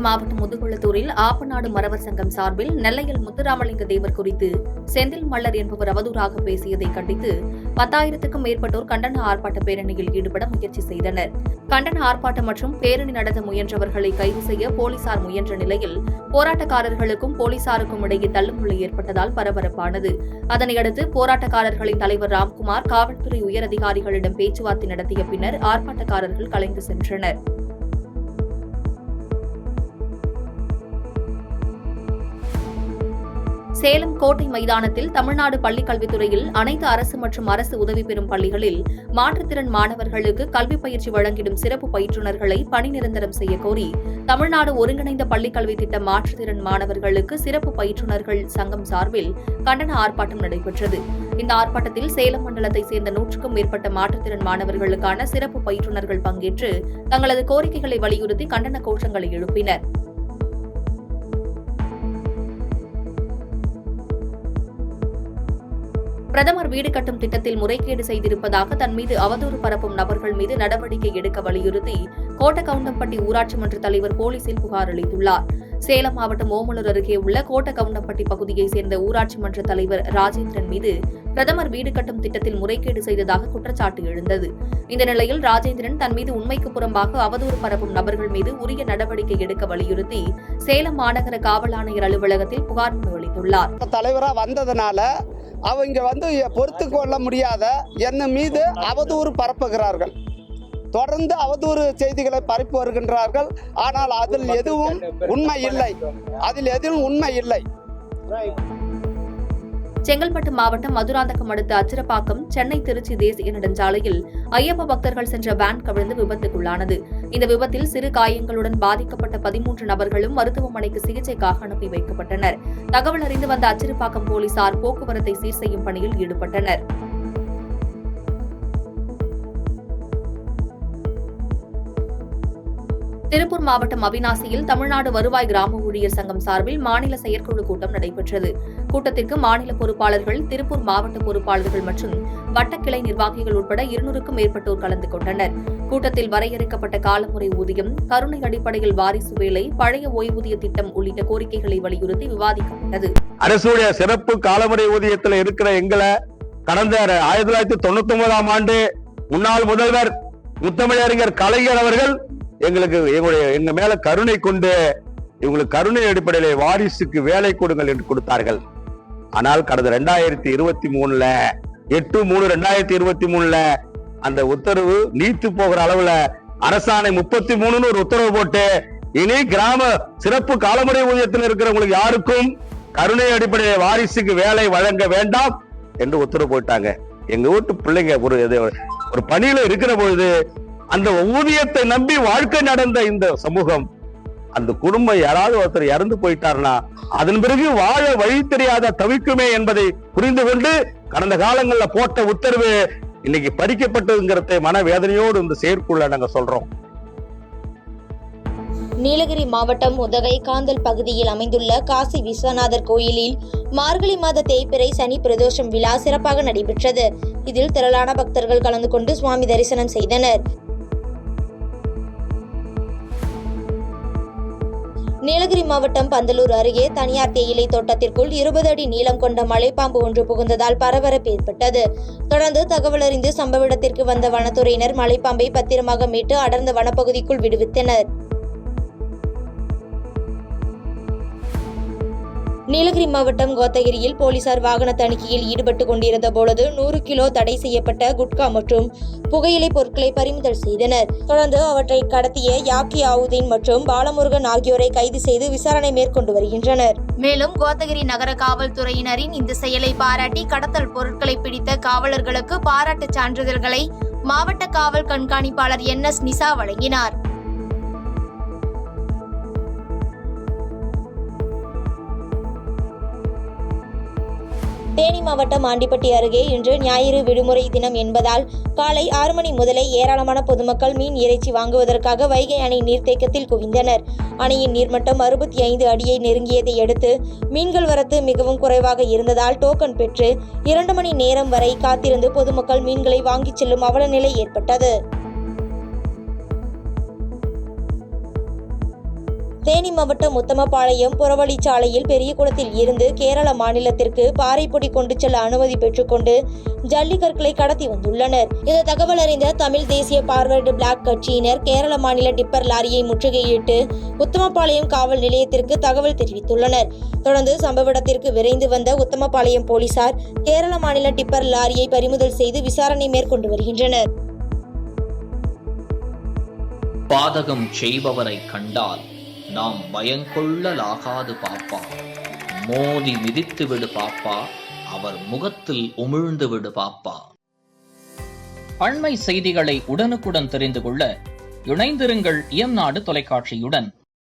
மாவட்டம் முதுகுளத்தூரில் ஆப்பநாடு மறவர் சங்கம் சார்பில் நெல்லையில் முத்துராமலிங்க தேவர் குறித்து செந்தில் மல்லர் என்பவர் அவதூறாக பேசியதை கண்டித்து 10,000க்கும் மேற்பட்டோர் கண்டன ஆர்ப்பாட்ட பேரணியில் ஈடுபட முயற்சி செய்தனர். கண்டன ஆர்ப்பாட்டம் மற்றும் பேரணி நடத்த முயன்றவர்களை கைது செய்ய போலீசார் முயன்ற நிலையில் போராட்டக்காரர்களுக்கும் போலீசாருக்கும் இடையே தள்ளுமுள்ளு ஏற்பட்டதால் பரபரப்பானது. அதனையடுத்து போராட்டக்காரர்களின் தலைவர் ராம்குமார் காவல்துறை உயரதிகாரிகளிடம் பேச்சுவார்த்தை நடத்திய பின்னர் ஆர்ப்பாட்டக்காரர்கள் கலைந்து சென்றனர். சேலம் கோட்டை மைதானத்தில் தமிழ்நாடு பள்ளிக் கல்வித்துறையில் அனைத்து அரசு மற்றும் அரசு உதவி பெறும் பள்ளிகளில் மாற்றுத்திறன் மாணவர்களுக்கு கல்வி பயிற்சி வழங்கிடும் சிறப்பு பயிற்றுநர்களை பணி நிரந்தரம் செய்ய கோரி தமிழ்நாடு ஒருங்கிணைந்த பள்ளிக் கல்வி திட்ட மாற்றுத்திறன் மாணவர்களுக்கு சிறப்பு பயிற்றுநர்கள் சங்கம் சார்பில் கண்டன ஆர்ப்பாட்டம் நடைபெற்றது. இந்த ஆர்ப்பாட்டத்தில் சேலம் மண்டலத்தைச் சேர்ந்த 100க்கும் மேற்பட்ட மாற்றுத்திறன் மாணவர்களுக்கான சிறப்பு பயிற்றுநர்கள் பங்கேற்று தங்களது கோரிக்கைகளை வலியுறுத்தி கண்டன கோஷங்களை எழுப்பினர். பிரதமர் வீடு கட்டும் திட்டத்தில் முறைகேடு செய்திருப்பதாக தன் மீது அவதூறு பரப்பும் நபர்கள் மீது நடவடிக்கை எடுக்க வலியுறுத்தி கோட்டகவுண்டம்பட்டி ஊராட்சி மன்ற தலைவர் போலீசில் புகார் அளித்துள்ளார். சேலம் மாவட்டம் ஓமலூர் அருகே உள்ள கோட்டகவுண்டம்பட்டி பகுதியைச் சேர்ந்த ஊராட்சி மன்ற தலைவர் ராஜேந்திரன் மீது பிரதமர் வீடு கட்டும் திட்டத்தில் முறைகேடு செய்ததாக குற்றச்சாட்டு எழுந்தது. இந்த நிலையில் ராஜேந்திரன் தன் மீது உண்மைக்கு புறம்பாக அவதூறு பரப்பும் நபர்கள் மீது உரிய நடவடிக்கை எடுக்க வலியுறுத்தி சேலம் மாநகர காவல் ஆணையர் அலுவலகத்தில் புகார் மனு அளித்துள்ளார். தலைவராக வந்ததுனால அவங்க பொறுத்து கொள்ள முடியாத என் மீது அவதூறு பரப்புகிறார்கள். தொடர்ந்து அவதூறு செய்திகளை பரப்பி வருகின்றார்கள். ஆனால் அதில் எதுவும் உண்மை இல்லை. செங்கல்பட்டு மாவட்டம் மதுராந்தகம் அடுத்த அச்சிரப்பாக்கம் சென்னை திருச்சி தேசிய நெடுஞ்சாலையில் ஐயப்ப பக்தர்கள் சென்ற வேன் கவிழ்ந்து விபத்துக்குள்ளானது. இந்த விபத்தில் சிறு காயங்களுடன் பாதிக்கப்பட்ட 13 நபர்களும் மருத்துவமனைக்கு சிகிச்சைக்காக அனுப்பி வைக்கப்பட்டனர். தகவல் அறிந்து வந்த அச்சிரப்பாக்கம் போலீசார் போக்குவரத்தை சீர் செய்யும் பணியில் ஈடுபட்டனர். திருப்பூர் மாவட்டம் அவிநாசியில் தமிழ்நாடு வருவாய் கிராம ஊழியர் சங்கம் சார்பில் மாநில செயற்குழு கூட்டம் நடைபெற்றது. கூட்டத்திற்கு மாநில பொறுப்பாளர்கள், திருப்பூர் மாவட்ட பொறுப்பாளர்கள் மற்றும் வட்டக்கிளை நிர்வாகிகள் உட்பட 200க்கும் மேற்பட்டோர் கலந்து கொண்டனர். கூட்டத்தில் வரையறுக்கப்பட்ட காலமுறை ஊதியம், கருணை அடிப்படையில் வாரிசு வேலை, பழைய ஓய்வூதிய திட்டம் உள்ளிட்ட கோரிக்கைகளை வலியுறுத்தி விவாதிக்கப்பட்டது. அரசுடைய சிறப்பு காலமுறை ஊதியத்தில் இருக்கிற எங்களை கடந்த 1999ஆம் ஆண்டு முன்னாள் முதல்வர் முத்தமிழறிஞர் கலைஞர் அவர்கள் எங்க மேல கருணை கொண்டு இவங்களுக்கு கருணை அடிப்படையில் வாரிசுக்கு வேலை கொடுங்கள் என்று கொடுத்தார்கள். ஆனால் கடந்த 2023 8/3/2023 அந்த உத்தரவு நீத்து போகிற அளவுல அரசாணை 33 ஒரு உத்தரவு போட்டு இனி கிராம சிறப்பு காலமுறை ஊதியத்தில் இருக்கிறவங்களுக்கு யாருக்கும் கருணை அடிப்படையில் வாரிசுக்கு வேலை வழங்க வேண்டாம் என்று உத்தரவு போட்டாங்க. எங்க வீட்டு பிள்ளைங்க ஒரு பணியில இருக்கிற பொழுது அந்த ஊதியத்தை நம்பி வாழ்க்கை நடந்த இந்த சமூகம், அந்த குடும்பம் யாராவது ஒருத்தர் இறந்து போயிட்டார்னா அதன் பிறகு வாழ வழி தெரியாத தவிக்குமே என்பதை புரிந்து கொண்டு கடந்த காலங்களில் போட்ட உத்தரவு இன்னைக்கு பறிக்கப்பட்டதுங்கிறத மனவேதனையோடு இந்த செயற்குள்ள நாங்க சொல்றோம். நீலகிரி மாவட்டம் உதகை காந்தல் பகுதியில் அமைந்துள்ள காசி விஸ்வநாதர் கோயிலில் மார்கழி மாத தேய்பிறை சனி பிரதோஷம் விழா சிறப்பாக நடைபெற்றது. இதில் திரளான பக்தர்கள் கலந்து கொண்டு சுவாமி தரிசனம் செய்தனர். நீலகிரி மாவட்டம் பந்தலூர் அருகே தனியார் தேயிலை தோட்டத்திற்குள் 20 அடி நீளம் கொண்ட மலைப்பாம்பு ஒன்று புகுந்ததால் பரபரப்பு ஏற்பட்டது. தொடர்ந்து தகவல் அறிந்து சம்பவ இடத்திற்கு வந்த வனத்துறையினர் மலைப்பாம்பை பத்திரமாக மீட்டு அடர்ந்த வனப்பகுதிக்குள் விடுவித்தனர். நீலகிரி மாவட்டம் கோத்தகிரியில் போலீசார் வாகன தணிக்கையில் ஈடுபட்டு கொண்டிருந்த பொழுது 100 கிலோ தடை செய்யப்பட்ட குட்கா மற்றும் புகையிலை பொருட்களை பறிமுதல் செய்தனர். தொடர்ந்து அவற்றை கடத்திய யாக்கி ஆவுதீன் மற்றும் பாலமுருகன் ஆகியோரை கைது செய்து விசாரணை மேற்கொண்டு வருகின்றனர். மேலும் கோத்தகிரி நகர காவல்துறையினரின் இந்த செயலை பாராட்டி கடத்தல் பொருட்களை பிடித்த காவலர்களுக்கு பாராட்டு சான்றிதழ்களை மாவட்ட காவல் கண்காணிப்பாளர் NS நிசா வழங்கினார். தேனி மாவட்டம் ஆண்டிப்பட்டி அருகே இன்று ஞாயிறு விடுமுறை தினம் என்பதால் காலை 6 மணி முதலே ஏராளமான பொதுமக்கள் மீன் இறைச்சி வாங்குவதற்காக வைகை அணை நீர்த்தேக்கத்தில் குவிந்தனர். அணையின் நீர்மட்டம் 65 அடியை நெருங்கியதை அடுத்து மீன்கள் வரத்து மிகவும் குறைவாக இருந்ததால் டோக்கன் பெற்று 2 மணி நேரம் வரை காத்திருந்து பொதுமக்கள் மீன்களை வாங்கிச் செல்லும் அவலநிலை ஏற்பட்டது. தேனி மாவட்டம் உத்தமபாளையம் புறவழிச்சாலையில் பெரியகுளத்தில் இருந்து கேரள மாநிலத்திற்கு பாறைப்பொடி கொண்டு செல்ல அனுமதி பெற்றுக்கொண்டு ஜல்லிக்கற்களை கடத்தி வந்துள்ளனர். இந்த தகவல் அறிந்த தமிழ் தேசிய பார்வர்டு பிளாக் கட்சியினர் கேரள மாநில டிப்பர் லாரியை முற்றுகையிட்டு உத்தமபாளையம் காவல் நிலையத்திற்கு தகவல் தெரிவித்துள்ளனர். தொடர்ந்து சம்பவ இடத்திற்கு விரைந்து வந்த உத்தமபாளையம் போலீசார் கேரள மாநில டிப்பர் லாரியை பறிமுதல் செய்து விசாரணை மேற்கொண்டு வருகின்றனர். பாதகம் செய்பவரை கண்டால் நாம் பயங்கொள்ளலாகாது பாப்பா, மோதி மிதித்து விடு பாப்பா, அவர் முகத்தில் உமிழ்ந்து விடு பாப்பா. அண்மை செய்திகளை உடனுக்குடன் தெரிந்து கொள்ள இணைந்திருங்கள் இயம்நாடு தொலைக்காட்சியுடன்.